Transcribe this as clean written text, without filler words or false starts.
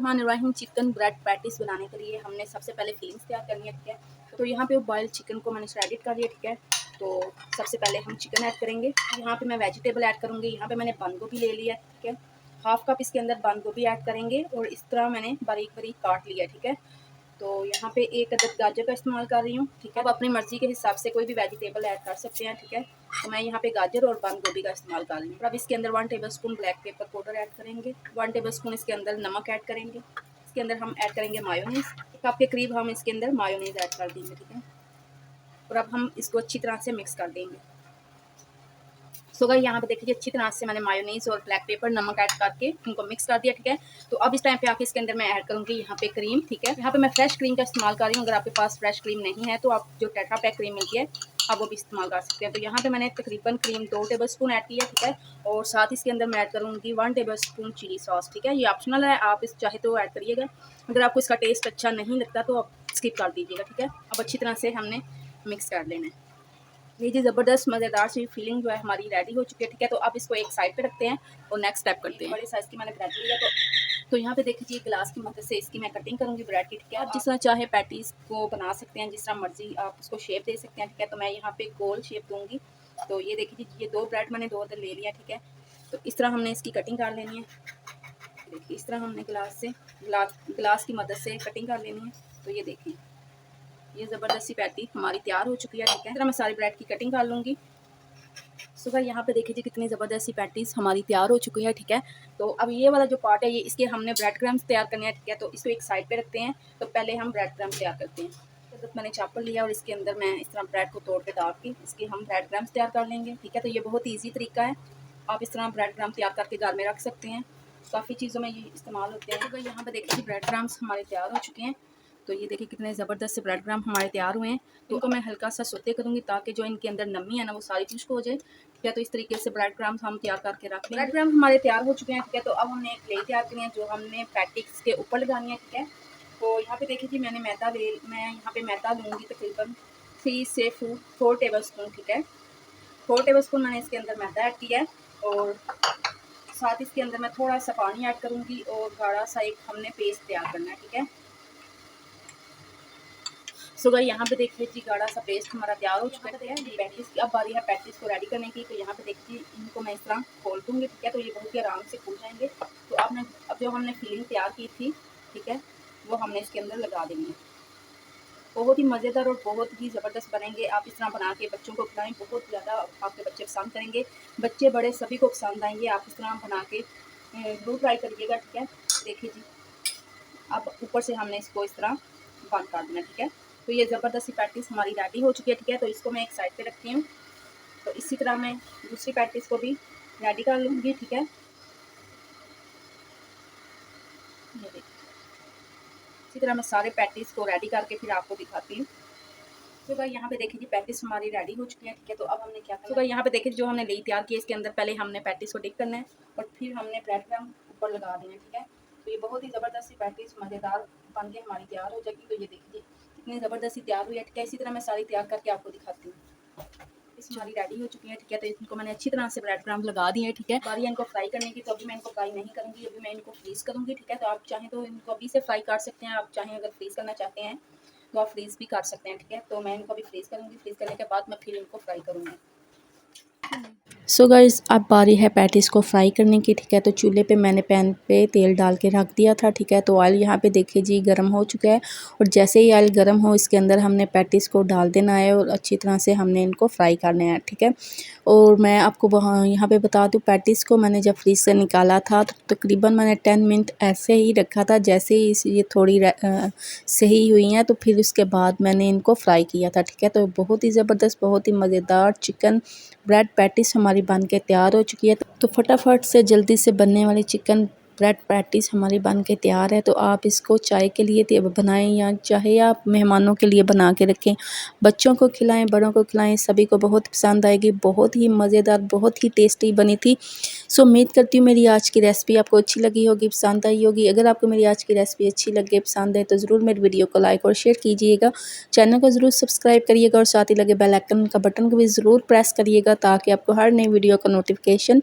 बिस्मिल्लाहिर्रहमानिर्रहीम। Chicken bread patties बनाने के लिए हमने सबसे पहले फीलिंग्स तैयार करनी है, ठीक है। तो यहाँ पे बॉयल चिकन को मैंने श्रेडिट कर लिया, ठीक है। तो सबसे पहले हम चिकन ऐड करेंगे। यहाँ पे मैं वेजिटेबल ऐड करूँगी। यहाँ पे मैंने बंद गोभी ले लिया, ठीक है। हाफ कप इसके अंदर बंद गोभी ऐड करेंगे और इस तरह मैंने बारीक बारीक काट लिया, ठीक है। तो यहाँ पे एक अदद गाजर का इस्तेमाल कर रही हूँ, ठीक है। अब अपनी मर्ज़ी के हिसाब से कोई भी वेजिटेबल ऐड कर सकते हैं, ठीक है। तो मैं यहाँ पे गाजर और बंद गोभी का इस्तेमाल कर रही हूँ। अब इसके अंदर 1 tablespoon black pepper powder add करेंगे, 1 टेबलस्पून इसके अंदर नमक ऐड करेंगे। इसके अंदर हम ऐड करेंगे मायोनीज़, 1 कप के करीब हम इसके अंदर मायोनीज़ ऐड कर देंगे, ठीक है। और अब हम इसको अच्छी तरह से मिक्स कर देंगे। सो गाइस यहाँ पे देखिए अच्छी तरह से मैंने मायोनीज़ और ब्लैक पेपर नमक ऐड करके उनको मिक्स कर दिया, ठीक है। तो अब इस टाइम पे आके इसके अंदर मैं ऐड करूँगी यहाँ पे क्रीम, ठीक है। यहाँ पे मैं फ्रेश क्रीम का इस्तेमाल कर रही हूँ। अगर आपके पास फ्रेश क्रीम नहीं है तो आप जो टेट्रा पैक क्रीम मिलती है आप वो भी इस्तेमाल कर सकते हैं। तो यहाँ पे मैंने तकरीबन क्रीम 2 टेबलस्पून ऐड किया, ठीक है। और साथ ही इसके अंदर मैं ऐड करूँगी 1 टेबलस्पून चिली सॉस, ठीक है। ये ऑप्शनल है, आप इस चाहे तो ऐड करिएगा। अगर आपको इसका टेस्ट अच्छा नहीं लगता तो आप स्किप कर दीजिएगा, ठीक है। अब अच्छी तरह से हमने मिक्स कर लेना है। ये जी ज़बरदस्त मज़ेदार सी फीलिंग जो है हमारी रेडी हो चुकी है, ठीक है। तो अब इसको एक साइड पे रखते हैं और नेक्स्ट स्टेप करते हैं। बड़े साइज़ की मैंने ब्रेड लिया, तो यहाँ पे देखिए गिलास की मदद से इसकी मैं कटिंग करूँगी ब्रेड की, ठीक है। आप जिस तरह चाहे पैटीज़ को बना सकते हैं, जिस तरह मर्जी आप उसको शेप दे सकते हैं, ठीक है। तो मैं यहाँ पे गोल शेप दूँगी। तो ये देखिए ये 2 ब्रेड मैंने 2 ले लिया, ठीक है। तो इस तरह हमने इसकी कटिंग कर लेनी है। देखिए इस तरह हमने गिलास की मदद से कटिंग कर लेनी है। तो ये देखिए ये ज़बरदस्त सी पैटी हमारी तैयार हो चुकी है, ठीक है। इस तरह मैं सारी ब्रेड की कटिंग कर लूँगी। सो गाइस यहाँ पे देखिए जी कितनी ज़बरदस्त सी पैटीज़ हमारी तैयार हो चुकी है, ठीक है। तो अब ये वाला जो पार्ट है ये इसके हमने ब्रेड क्रम्स तैयार करने हैं, ठीक है। तो इसको एक साइड पे रखते हैं। तो पहले हम ब्रेड क्रम्स तैयार करते हैं। तो मैंने चापर लिया और इसके अंदर मैं इस तरह ब्रेड को तोड़ के डाल के इसके हम ब्रेड क्रम्स तैयार कर लेंगे, ठीक है। तो ये बहुत ईजी तरीका है, आप इस तरह ब्रेड क्रम्स तैयार करके घर में रख सकते हैं। काफ़ी चीज़ों में ये इस्तेमाल होते हैं। तो यहाँ पे देखिए ब्रेड क्रम्स हमारे तैयार हो चुके हैं। तो ये देखिए कितने ज़बरदस्त से ब्रेड क्रम्स हमारे तैयार हुए हैं। तो इनको मैं हल्का सा सोते करूँगी ताकि जो इनके अंदर नमी है ना वो सारी खुश्क हो जाए, ठीक है। तो इस तरीके से ब्रेड क्रम्स हम तैयार करके रख लेंगे। ब्रेड क्रम्स हमारे तैयार हो चुके हैं, ठीक है। तो अब हमने एक प्लेट तैयार करनी है जो हमने पैटीज के ऊपर लगानी है, ठीक है। तो यहाँ पे देखिए कि मैं यहाँ पे मैदा लूँगी तकरीबन 3 से 4 टेबलस्पून, ठीक है। 4 टेबलस्पून मैंने इसके अंदर मैदा ऐड किया है और साथ इसके अंदर मैं थोड़ा सा पानी ऐड करूँगी और गाढ़ा सा एक हमने पेस्ट तैयार करना है, ठीक है। सो गाइस यहाँ पे देखिए जी गाढ़ा सा पेस्ट हमारा तैयार हो चुका है। पैटीज की अब बारी है पैटीज को रेडी करने की। तो यहाँ पे देखिए इनको मैं इस तरह खोल दूँगी, ठीक है। तो ये बहुत ही आराम से खुल जाएंगे। तो अब जो हमने फीलिंग तैयार की थी, ठीक है, वो हमने इसके अंदर लगा देनी है। बहुत ही मज़ेदार और बहुत ही ज़बरदस्त बनेंगे। आप इस तरह बना के बच्चों को खिलाएं, बहुत ज़्यादा आपके बच्चे पसंद करेंगे। बच्चे बड़े सभी को पसंद आएंगे। आप इस तरह बना के ज़रूर ट्राई करिएगा, ठीक है। देखिए जी अब ऊपर से हमने इसको इस तरह बंद कर देना, ठीक है। तो ये ज़बरदस्त सी पैटीज़ हमारी रेडी हो चुकी है, ठीक है। तो इसको मैं एक साइड पे रखती हूँ। तो इसी तरह मैं दूसरी पैटीज़ को भी रेडी कर लूँगी, ठीक है। ये देखिए इसी तरह मैं सारे पैटीज़ को रेडी करके फिर आपको दिखाती हूँ। तो गाइस यहाँ पे देखिए जी पैटीज़ हमारी रेडी हो चुकी है, ठीक है। तो अब हमने क्या करना है। तो गाइस यहाँ पे देखिए जो हमने लेई तैयार की है इसके अंदर पहले हमने पैटीज़ को डिप करना है और फिर हमने ब्रेड क्रम्ब ऊपर लगा देना है, ठीक है। तो ये बहुत ही ज़बरदस्त सी पैटीज़ मज़ेदार बन के हमारी तैयार हो जाएगी। तो ये देखिए कितनी ज़बरदस्ती तैयार हुई है, ठीक है। इसी तरह मैं सारी तैयार करके आपको दिखाती हूँ। इस हमारी रेडी हो चुकी है, ठीक है। तो इनको मैंने अच्छी तरह से ब्रेड क्रम्ब लगा दिए हैं, ठीक है। बारी है इनको फ्राई करने की। तो अभी मैं इनको फ्राई नहीं करूँगी, अभी मैं इनको फ्रीज़ करूँगी, ठीक है। तो आप चाहें तो इनको अभी से फ्राई कर सकते हैं। आप चाहें अगर फ्रीज़ करना चाहते हैं तो आप फ्रीज़ भी कर सकते हैं, ठीक है। तो मैं इनको अभी फ्रीज़ करूँगी, फ्रीज़ करने के बाद मैं फिर इनको फ्राई करूँगी। सो गाइस अब बारी है पैटीज़ को फ्राई करने की, ठीक है। तो चूल्हे पे मैंने पैन पे तेल डाल के रख दिया था, ठीक है। तो ऑयल यहाँ पे देखिए जी गर्म हो चुका है और जैसे ही ऑयल गर्म हो इसके अंदर हमने पैटीज़ को डाल देना है और अच्छी तरह से हमने इनको फ्राई करना है, ठीक है। और मैं आपको यहाँ पे बता दूँ पैटीज़ को मैंने जब फ्रीज से निकाला था तो तकरीबन मैंने 10 मिनट ऐसे ही रखा था। जैसे ही ये थोड़ी सही हुई हैं तो फिर उसके बाद मैंने इनको फ्राई किया था, ठीक है। तो बहुत ही ज़बरदस्त बहुत ही मज़ेदार चिकन ब्रेड पैटीज़ हमारी बन के तैयार हो चुकी है। तो फटाफट से जल्दी से बनने वाली चिकन ब्रेड पैटीज़ हमारी बन के तैयार है। तो आप इसको चाय के लिए बनाएं या चाहे आप मेहमानों के लिए बना के रखें, बच्चों को खिलाएं, बड़ों को खिलाएं, सभी को बहुत पसंद आएगी। बहुत ही मज़ेदार बहुत ही टेस्टी बनी थी। सो उम्मीद करती हूँ मेरी आज की रेसिपी आपको अच्छी लगी होगी, पसंद आई होगी। अगर आपको मेरी आज की रेसिपी अच्छी लगे पसंद है तो ज़रूर मेरी वीडियो को लाइक और शेयर कीजिएगा, चैनल को ज़रूर सब्सक्राइब करिएगा और साथ ही लगे बेल आइकन का बटन को भी ज़रूर प्रेस करिएगा ताकि आपको हर नई वीडियो का नोटिफिकेशन